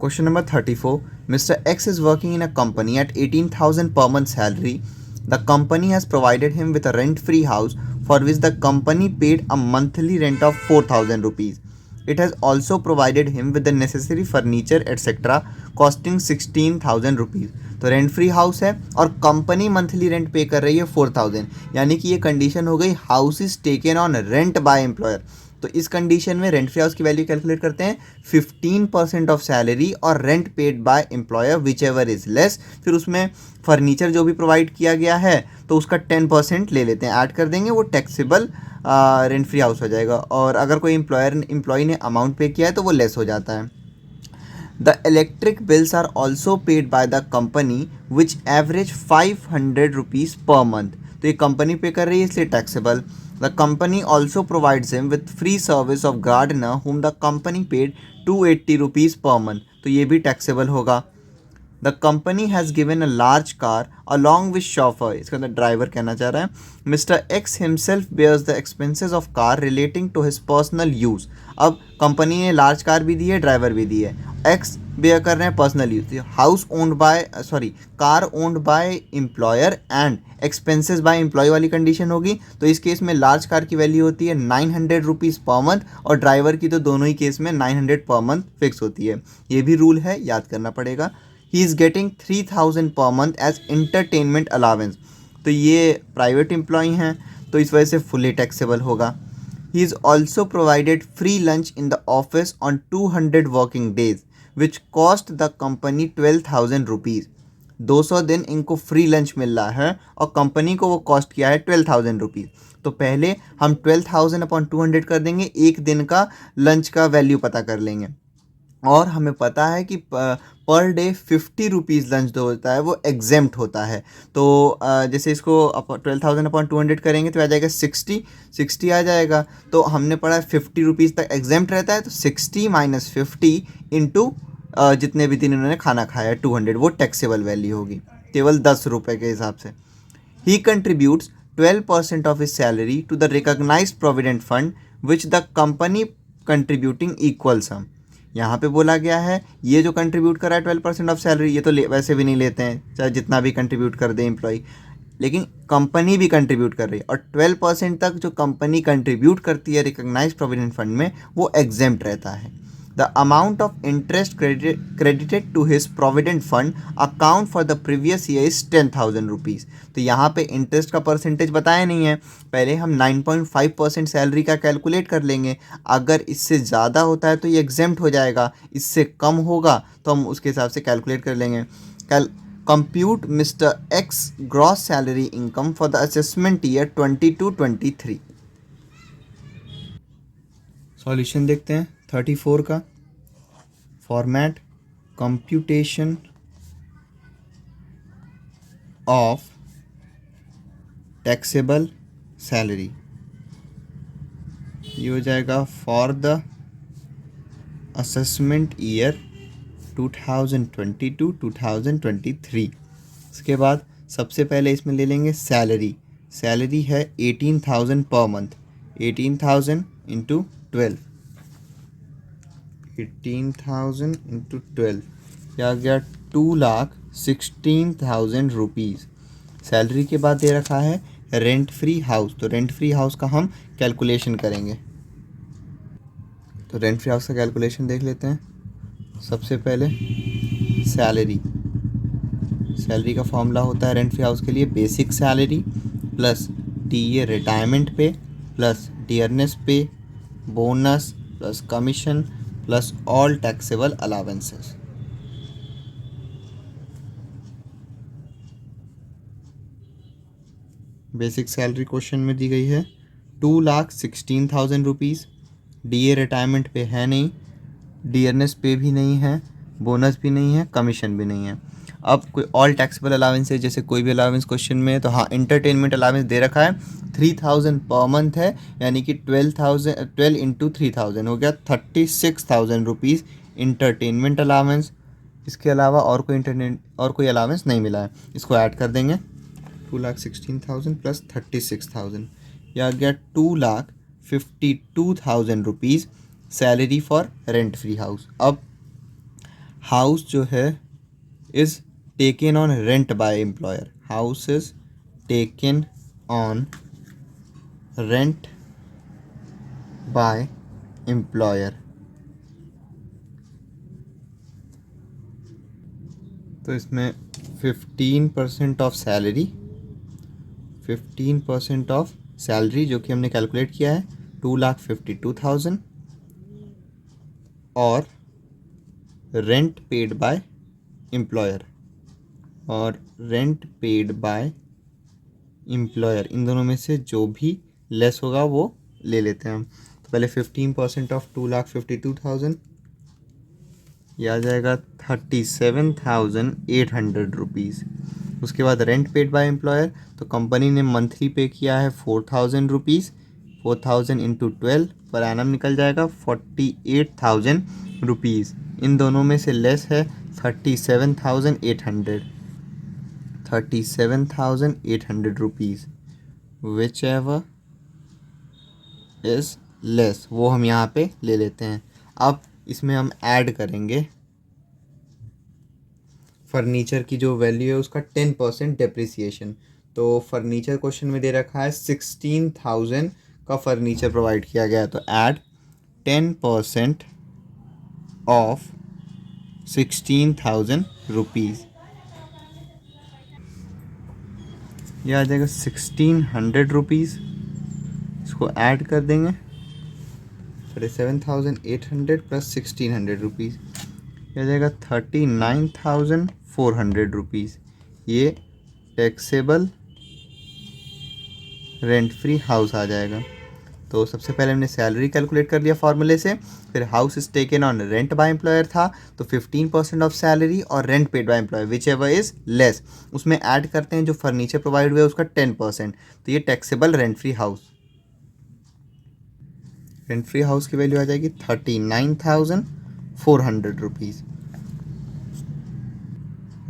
Question number 34. Mr. X is working in a company at 18,000 per month salary. The company has provided him with a rent-free house for which the company paid a monthly rent of 4,000 rupees. It has also provided him with the necessary furniture etc. costing 16,000 rupees. तो rent free house है और company monthly rent पे कर रही है 4,000, यानी कि ये कंडीशन हो गई house is taken on rent by employer. तो इस कंडीशन में रेंट फ्री हाउस की वैल्यू कैलकुलेट करते हैं 15% ऑफ सैलरी और rent paid by employer which ever is less, फिर उसमें फर्नीचर जो भी प्रोवाइड किया गया है तो उसका 10% ले लेते हैं, ऐड कर देंगे, वो टैक्सेबल रेंट फ्री हाउस हो जाएगा। और अगर कोई एम्प्लॉय ने अमाउंट पे किया है तो वो लेस हो जाता है। The electric bills are also paid by the company which average 500 rupees per month. तो ये कंपनी पे कर रही है इसलिए taxable. The company also provides him with free service of gardener whom the company paid 280 rupees per month, तो ये भी taxable होगा। The company has given a large car along with chauffeur, इसके अंदर ड्राइवर कहना चाह रहा है। Mister x himself bears the expenses of car relating to his personal use. अब कंपनी ने लार्ज कार भी दी है, ड्राइवर भी दी है, एक्स बेयर कर रहे हैं personal use. House owned by car owned by employer and expenses by employ वाली कंडीशन होगी। तो इस केस में लार्ज कार की वैल्यू होती है 900 रुपीज़ पर मंथ और ड्राइवर की तो दोनों ही केस में 900 पर मंथ फिक्स होती है। ये भी रूल है, याद करना पड़ेगा। He is getting 3,000 per month as entertainment allowance. तो ये प्राइवेट एम्प्लॉय हैं तो इस वजह से फुली टैक्सेबल होगा। He is also provided free lunch in the office on 200 working days which cost the company 12,000 rupees. 200 दिन इनको फ्री लंच मिल रहा है और कंपनी को वो कॉस्ट किया है 12,000 रुपीज़। तो पहले हम 12,000 अपॉन 200 कर देंगे, एक दिन का लंच का वैल्यू पता कर लेंगे। और हमें पता है कि पर डे 50 रुपीज़ लंच जो होता है वो एग्जेम्प्ट होता है। तो जैसे इसको 12,000 अपॉन 200 करेंगे तो आ जाएगा 60 आ जाएगा। तो हमने पढ़ा 50 रुपीज़ तक एग्जेम्प्ट रहता है, तो 60 माइनस 50 इंटू जितने भी दिन उन्होंने खाना खाया है 200, वो टैक्सेबल वैल्यू होगी केवल 10 रुपये के हिसाब से। He contributes 12% of his salary to the recognised provident fund which the company contributing equal sum. यहाँ पे बोला गया है ये जो कंट्रीब्यूट कर रहा है 12% ऑफ सैलरी, ये तो वैसे भी नहीं लेते हैं चाहे जितना भी कंट्रीब्यूट कर दे एम्प्लॉय, लेकिन कंपनी भी कंट्रीब्यूट कर रही है और 12% तक जो कंपनी कंट्रीब्यूट करती है रिकॉग्नाइज्ड प्रोविडेंट फंड में वो एग्जेम्प्ट रहता है। The amount of interest credited to his provident fund account for the previous year is 10,000 rupees. तो यहाँ पे इंटरेस्ट का परसेंटेज बताया नहीं है, पहले हम 9.5% सैलरी का कैलकुलेट कर लेंगे। अगर इससे ज़्यादा होता है तो ये एग्जेम्प्ट हो जाएगा, इससे कम होगा तो हम उसके हिसाब से कैलकुलेट कर लेंगे। Compute mister x gross salary income for the assessment year 22-23। Solution देखते हैं 34 का। Format computation of taxable salary, ये हो जाएगा फॉर द असेसमेंट ईयर 2022-2023। इसके बाद सबसे पहले इसमें ले लेंगे सैलरी। सैलरी है 18,000 पर मंथ, 18,000 इंटू 12, 18,000 इंटू 12 या गया 2,16,000 रुपीज़। सैलरी के बाद दे रखा है रेंट फ्री हाउस, तो रेंट फ्री हाउस का हम कैलकुलेशन करेंगे। तो रेंट फ्री हाउस का कैलकुलेशन देख लेते हैं। सबसे पहले सैलरी का फॉर्मूला होता है रेंट फ्री हाउस के लिए basic salary plus TA retirement पे प्लस डियरनेस पे bonus plus commission plus all taxable allowances. Basic salary question में दी गई है 2,16,000 रुपीज़। डीए रिटायरमेंट पे है नहीं, डियरनेस पे भी नहीं है, बोनस भी नहीं है, कमीशन भी नहीं है। अब कोई ऑल टैक्सेबल अलावेंस है, जैसे कोई भी अलावेंस क्वेश्चन में, तो हाँ इंटरटेनमेंट अलावेंस दे रखा है 3,000 पर मंथ है, यानी कि 12 इंटू 3,000 हो गया 36,000 रुपीज़ इंटरटेनमेंट अलावेंस। इसके अलावा और कोई अलावेंस नहीं मिला है, इसको ऐड कर देंगे 2,16,000 प्लस 36,000, यह आ गया 2,52,000 rupees salary for rent free house. अब हाउस जो है is taken on rent by employer, house is taken on rent by employer. तो इसमें 15% ऑफ सैलरी, 15% ऑफ सैलरी जो कि हमने कैलकुलेट किया है 2,52,000 और रेंट पेड बाय एम्प्लॉयर, और रेंट पेड बाय एम्प्लॉयर, इन दोनों में से जो भी लेस होगा वो ले लेते हैं हम। तो पहले 15% ऑफ 2,52,000, ये आ जाएगा 37,800 रुपीज़। उसके बाद रेंट पेड बाय एम्प्लॉयर, तो कंपनी ने मंथली पे किया है 4,000 रुपीज़, 4,000 इंटू 12 पर एनम निकल जाएगा 48,000 रुपीज़। इन दोनों में से लेस है 37,800, 37,800 rupees, which ever is less वो हम यहाँ पे ले लेते हैं। अब इसमें हम ऐड करेंगे फर्नीचर की जो वैल्यू है उसका 10% डेप्रिसिएशन। तो फर्नीचर क्वेश्चन में दे रखा है 16,000 का फर्नीचर प्रोवाइड किया गया है, तो ऐड 10% ऑफ 16,000 रुपीज़, यह आ जाएगा 1,600 रुपीज़। इसको ऐड कर देंगे 37,800 प्लस 1,600 रुपीज़, यह आ जाएगा 39,400 रुपीज़। ये टैक्सेबल रेंट फ्री हाउस आ जाएगा। तो सबसे पहले हमने सैलरी कैलकुलेट कर लिया फार्मूले से, फिर house is taken on rent by employer था, तो 15% ऑफ सैलरी और rent paid by employer which ever is less, उसमें ऐड करते हैं जो फर्नीचर प्रोवाइड हुआ है उसका 10%, तो ये taxable rent free house, rent free house की वैल्यू आ जाएगी 39,400 रुपीज़।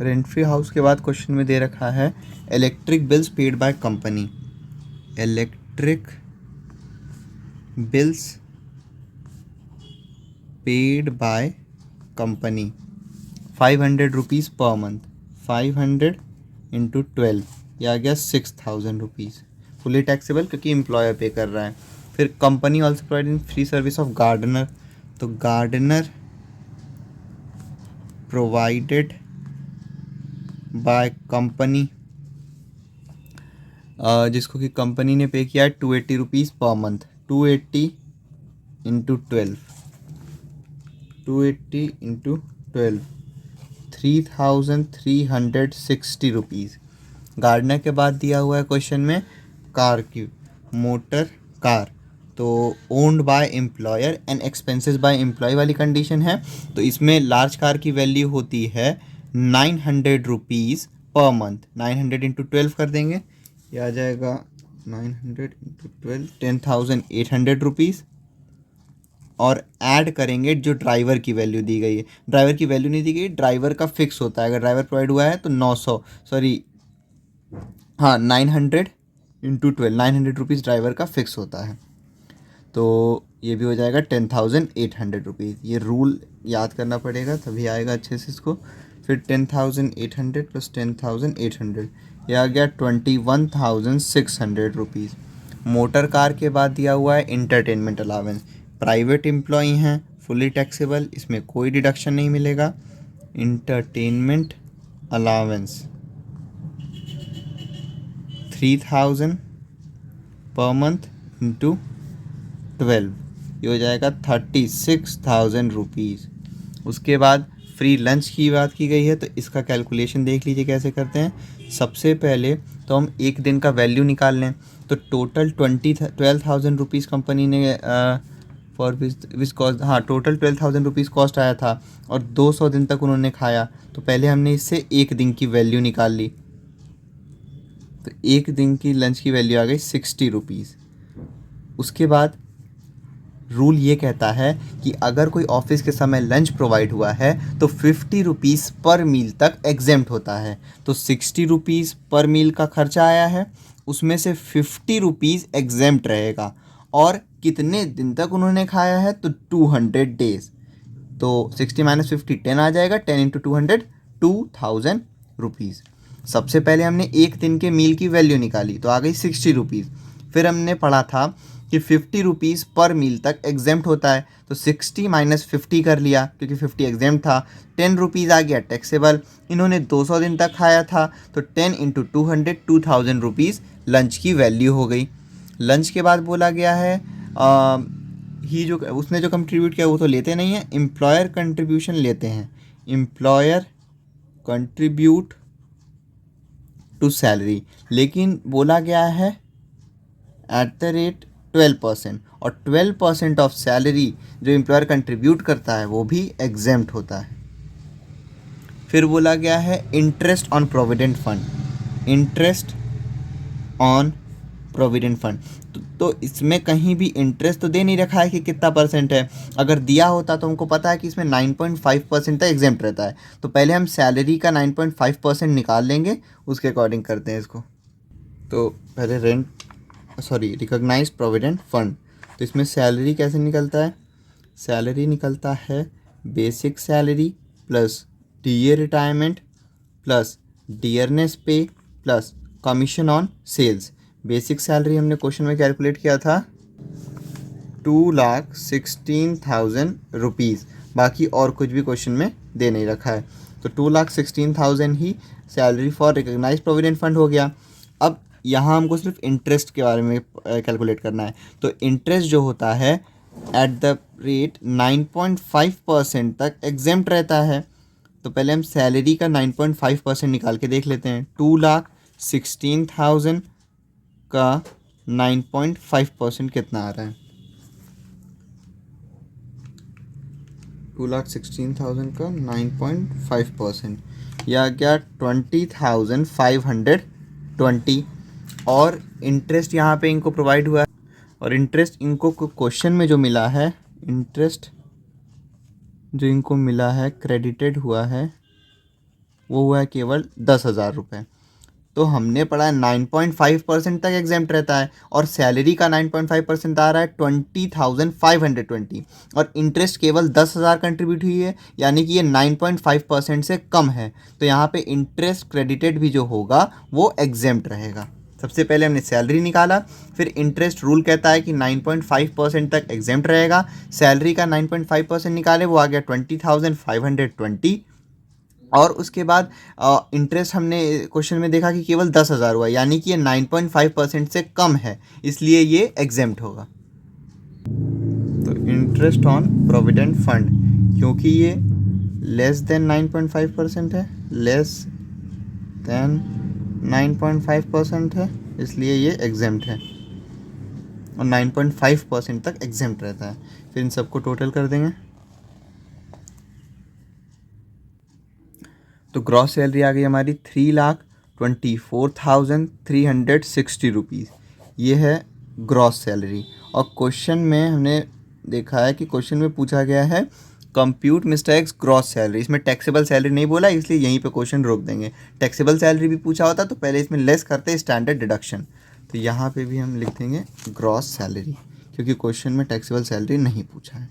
रेंट फ्री हाउस के बाद क्वेश्चन में दे रखा है electric bills paid by company, electric bills paid by company 500 rupees per month, 500 into 12, यह आ गया 6,000 रुपीज़, फुली टैक्सेबल क्योंकि एम्प्लॉयर पे कर रहा है। फिर company also providing free service of gardener, तो गार्डनर प्रोवाइडेड बाय कंपनी, जिसको कि कंपनी ने पे किया है 280 rupees per month, 280 into 12, 280 into 12, 3,360 rupees. Gardener के बाद दिया हुआ है क्वेश्चन में कार की, मोटर कार, तो owned by employer and expenses by employ वाली कंडीशन है, तो इसमें लार्ज कार की वैल्यू होती है 900 रुपीज़ पर मंथ, 900 इंटू 12 कर देंगे, ये आ जाएगा 900 इंटू 12 10,800 रुपीज़, और ऐड करेंगे जो ड्राइवर की वैल्यू दी गई है, ड्राइवर की वैल्यू नहीं दी गई, ड्राइवर का फिक्स होता है, अगर ड्राइवर प्रोवाइड हुआ है तो 900 सॉरी हाँ 900 इंटू 12, 900 रुपीज़ ड्राइवर का फिक्स होता है, तो ये भी हो जाएगा 10,800 रुपीज़। ये रूल याद करना पड़ेगा तभी आएगा अच्छे से इसको। फिर 10,800 प्लस 10,800, ये आ गया 21,600 रुपीज़। मोटर कार के बाद दिया हुआ है इंटरटेनमेंट अलावेंस, प्राइवेट एम्प्लॉई हैं, फुली टैक्सेबल, इसमें कोई डिडक्शन नहीं मिलेगा। Entertainment allowance 3,000 per month into 12, ये हो जाएगा 36,000 रुपीज़। उसके बाद फ्री लंच की बात की गई है, तो इसका कैलकुलेशन देख लीजिए कैसे करते हैं। सबसे पहले तो हम एक दिन का वैल्यू निकाल लें, तो टोटल 12,000 रुपीज़ कंपनी ने फॉर विच कॉस्ट, हाँ टोटल 12,000 रुपीज़ कॉस्ट आया था और 200 दिन तक उन्होंने खाया, तो पहले हमने इससे एक दिन की वैल्यू निकाल ली, तो एक दिन की लंच की वैल्यू आ गई 60 रुपीज़। उसके बाद रूल ये कहता है कि अगर कोई ऑफिस के समय लंच प्रोवाइड हुआ है तो 50 रुपीज़ पर मील तक एग्जेम्प्ट होता है, तो 60 रुपीज़ पर मील का खर्चा आया है, उसमें से 50 रुपीज़ एग्जेम्प्ट रहेगा, और कितने दिन तक उन्होंने खाया है तो 200 डेज, तो 60 माइनस 50 10 आ जाएगा, 10 इंटू 200 2000 रुपीज़। सबसे पहले हमने एक दिन के मील की वैल्यू निकाली तो आ गई 60 रुपीज़। फिर हमने पढ़ा था कि 50 रुपीज़ पर मील तक एग्जेम्प्ट होता है, तो 60 माइनस 50 कर लिया क्योंकि 50 एग्जेम्प्ट था। 10 रुपीज़ आ गया टैक्सेबल। इन्होंने 200 दिन तक खाया था तो 10 इंटू 200 2000 रुपीज़ लंच की वैल्यू हो गई। लंच के बाद बोला गया है ही जो उसने जो कंट्रीब्यूट किया वो तो लेते नहीं है, एम्प्लॉयर कंट्रीब्यूशन लेते हैं। एम्प्लॉयर कंट्रीब्यूट टू सैलरी, लेकिन बोला गया है एट द रेट 12%, और 12% ऑफ सैलरी जो एम्प्लॉयर कंट्रीब्यूट करता है वो भी एग्जेम्प्ट होता है। फिर बोला गया है interest on provident fund, interest on provident fund. तो इसमें कहीं भी इंटरेस्ट तो दे नहीं रखा है कि कितना परसेंट है। अगर दिया होता तो हमको पता है कि इसमें 9.5% तक एग्जेम्प्ट रहता है, तो पहले हम सैलरी का 9.5% निकाल लेंगे, उसके अकॉर्डिंग करते हैं इसको। तो पहले रिकॉग्नाइज प्रोविडेंट फंड, तो इसमें सैलरी कैसे निकलता है? सैलरी निकलता है basic salary plus TA retirement plus dearness pay plus commission on sales. Basic salary हमने क्वेश्चन में कैलकुलेट किया था 2,16,000 रुपीज़, बाकी और कुछ भी क्वेश्चन में दे नहीं रखा है। तो 2,16,000 ही salary for recognise provident fund हो गया। अब यहाँ हमको सिर्फ इंटरेस्ट के बारे में कैलकुलेट करना है। तो इंटरेस्ट जो होता है एट द रेट 9.5% तक एग्जेम्प्ट रहता है। तो पहले हम सैलरी का 9.5% निकाल के देख लेते हैं। 2,16,000 का 9.5% कितना आ रहा है? 2,16,000 का 9.5% या क्या 20,520। और इंटरेस्ट यहाँ पे इनको प्रोवाइड हुआ है, और इंटरेस्ट इनको क्वेश्चन में जो मिला है, इंटरेस्ट जो इनको मिला है क्रेडिटेड हुआ है वो हुआ है केवल 10,000 रुपये। तो हमने पढ़ा 9.5% तक एग्जेम्प्ट रहता है, और सैलरी का 9.5% आ रहा है 20,520, और इंटरेस्ट केवल 10,000 कंट्रीब्यूट हुई है, यानी कि ये 9.5% से कम है। तो यहाँ पे इंटरेस्ट क्रेडिटेड भी जो होगा वो एग्जेम्प्ट रहेगा। सबसे पहले हमने सैलरी निकाला, फिर इंटरेस्ट रूल कहता है कि 9.5% तक एग्जेम्प्ट रहेगा। सैलरी का 9.5% निकाले, वो आ गया 20,520, और उसके बाद इंटरेस्ट हमने क्वेश्चन में देखा कि केवल 10,000 हुआ, यानी कि ये 9.5% से कम है, इसलिए ये एग्जेम्प्ट होगा। तो इंटरेस्ट ऑन प्रोविडेंट फंड, क्योंकि ये लेस देन 9.5% है, लेस देन 9.5% है, इसलिए ये एग्जेम्प्ट है, और 9.5% तक एग्जेम्प्ट रहता है। फिर इन सबको टोटल कर देंगे तो ग्रॉस सैलरी आ गई हमारी 3,24,360 रुपीज़। ये है ग्रॉस सैलरी। और क्वेश्चन में हमने देखा है कि क्वेश्चन में पूछा गया है compute mister x gross salary. इसमें टैक्सेबल सैलरी नहीं बोला, इसलिए यहीं पे क्वेश्चन रोक देंगे। टैक्सेबल सैलरी भी पूछा होता तो पहले इसमें लेस करते स्टैंडर्ड डिडक्शन, तो यहाँ पे भी हम लिख देंगे ग्रॉस सैलरी, क्योंकि क्वेश्चन में टैक्सेबल सैलरी नहीं पूछा है।